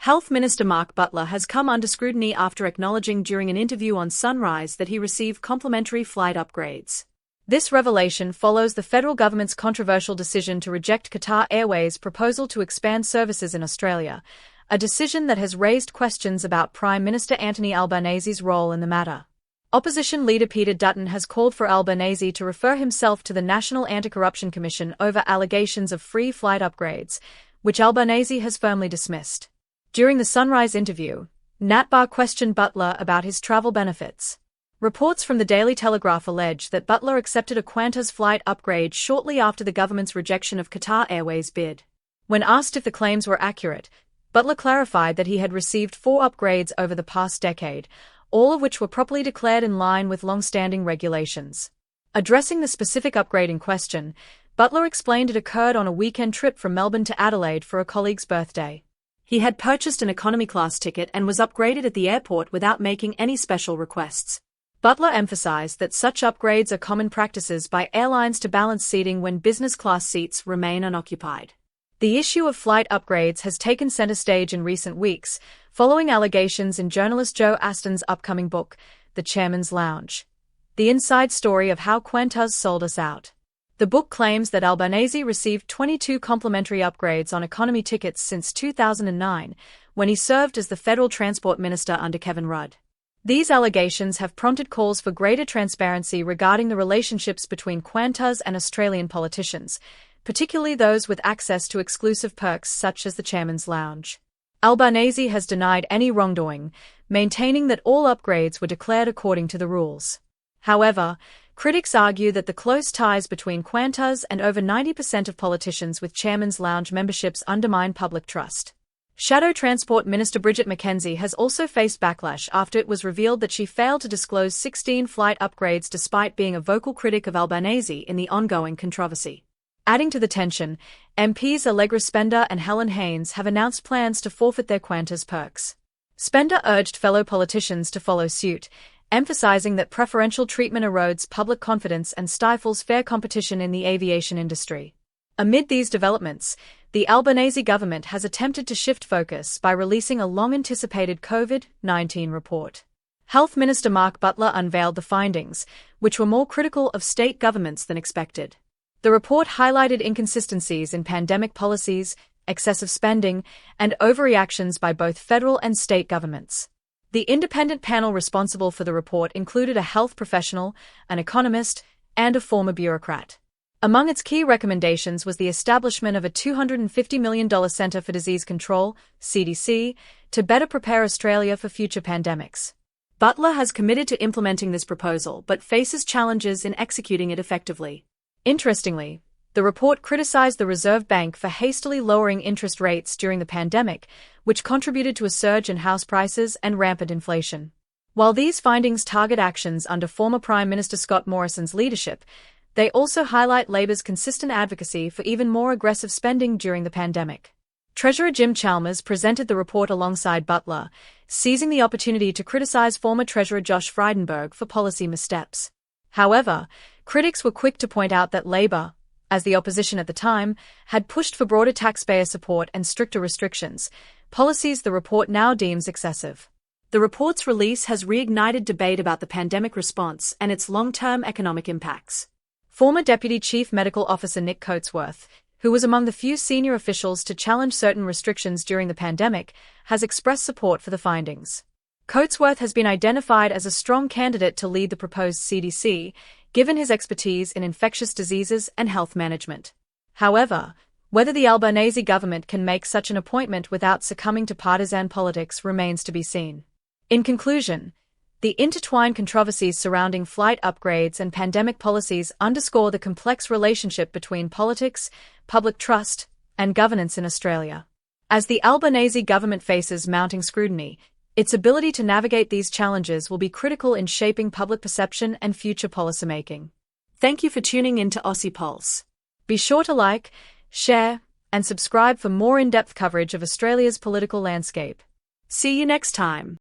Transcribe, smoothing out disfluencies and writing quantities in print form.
Health Minister Mark Butler has come under scrutiny after acknowledging during an interview on Sunrise that he received complimentary flight upgrades. This revelation follows the federal government's controversial decision to reject Qatar Airways' proposal to expand services in Australia, a decision that has raised questions about Prime Minister Anthony Albanese's role in the matter. Opposition leader Peter Dutton has called for Albanese to refer himself to the National Anti-Corruption Commission over allegations of free flight upgrades, which Albanese has firmly dismissed. During the Sunrise interview, Natbar questioned Butler about his travel benefits. Reports from the Daily Telegraph allege that Butler accepted a Qantas flight upgrade shortly after the government's rejection of Qatar Airways' bid. When asked if the claims were accurate, Butler clarified that he had received 4 upgrades over the past decade, all of which were properly declared in line with long-standing regulations. Addressing the specific upgrade in question, Butler explained it occurred on a weekend trip from Melbourne to Adelaide for a colleague's birthday. He had purchased an economy-class ticket and was upgraded at the airport without making any special requests. Butler emphasized that such upgrades are common practices by airlines to balance seating when business-class seats remain unoccupied. The issue of flight upgrades has taken center stage in recent weeks, following allegations in journalist Joe Aston's upcoming book, The Chairman's Lounge: The Inside Story of How Qantas Sold Us Out. The book claims that Albanese received 22 complimentary upgrades on economy tickets since 2009, when he served as the federal transport minister under Kevin Rudd. These allegations have prompted calls for greater transparency regarding the relationships between Qantas and Australian politicians, particularly those with access to exclusive perks such as the Chairman's Lounge. Albanese has denied any wrongdoing, maintaining that all upgrades were declared according to the rules. However, critics argue that the close ties between Qantas and over 90% of politicians with Chairman's Lounge memberships undermine public trust. Shadow Transport Minister Bridget McKenzie has also faced backlash after it was revealed that she failed to disclose 16 flight upgrades despite being a vocal critic of Albanese in the ongoing controversy. Adding to the tension, MPs Allegra Spender and Helen Haines have announced plans to forfeit their Qantas perks. Spender urged fellow politicians to follow suit, emphasizing that preferential treatment erodes public confidence and stifles fair competition in the aviation industry. Amid these developments, the Albanese government has attempted to shift focus by releasing a long-anticipated COVID-19 report. Health Minister Mark Butler unveiled the findings, which were more critical of state governments than expected. The report highlighted inconsistencies in pandemic policies, excessive spending, and overreactions by both federal and state governments. The independent panel responsible for the report included a health professional, an economist, and a former bureaucrat. Among its key recommendations was the establishment of a $250 million Centre for Disease Control, CDC, to better prepare Australia for future pandemics. Butler has committed to implementing this proposal but faces challenges in executing it effectively. Interestingly, the report criticized the Reserve Bank for hastily lowering interest rates during the pandemic, which contributed to a surge in house prices and rampant inflation. While these findings target actions under former Prime Minister Scott Morrison's leadership, they also highlight Labor's consistent advocacy for even more aggressive spending during the pandemic. Treasurer Jim Chalmers presented the report alongside Butler, seizing the opportunity to criticize former Treasurer Josh Frydenberg for policy missteps. However, critics were quick to point out that Labor, as the opposition at the time, had pushed for broader taxpayer support and stricter restrictions, policies the report now deems excessive. The report's release has reignited debate about the pandemic response and its long-term economic impacts. Former Deputy Chief Medical Officer Nick Coatsworth, who was among the few senior officials to challenge certain restrictions during the pandemic, has expressed support for the findings. Coatsworth has been identified as a strong candidate to lead the proposed CDC, given his expertise in infectious diseases and health management. However, whether the Albanese government can make such an appointment without succumbing to partisan politics remains to be seen. In conclusion, the intertwined controversies surrounding flight upgrades and pandemic policies underscore the complex relationship between politics, public trust, and governance in Australia. As the Albanese government faces mounting scrutiny, its ability to navigate these challenges will be critical in shaping public perception and future policymaking. Thank you for tuning in to Aussie Pulse. Be sure to like, share, and subscribe for more in-depth coverage of Australia's political landscape. See you next time.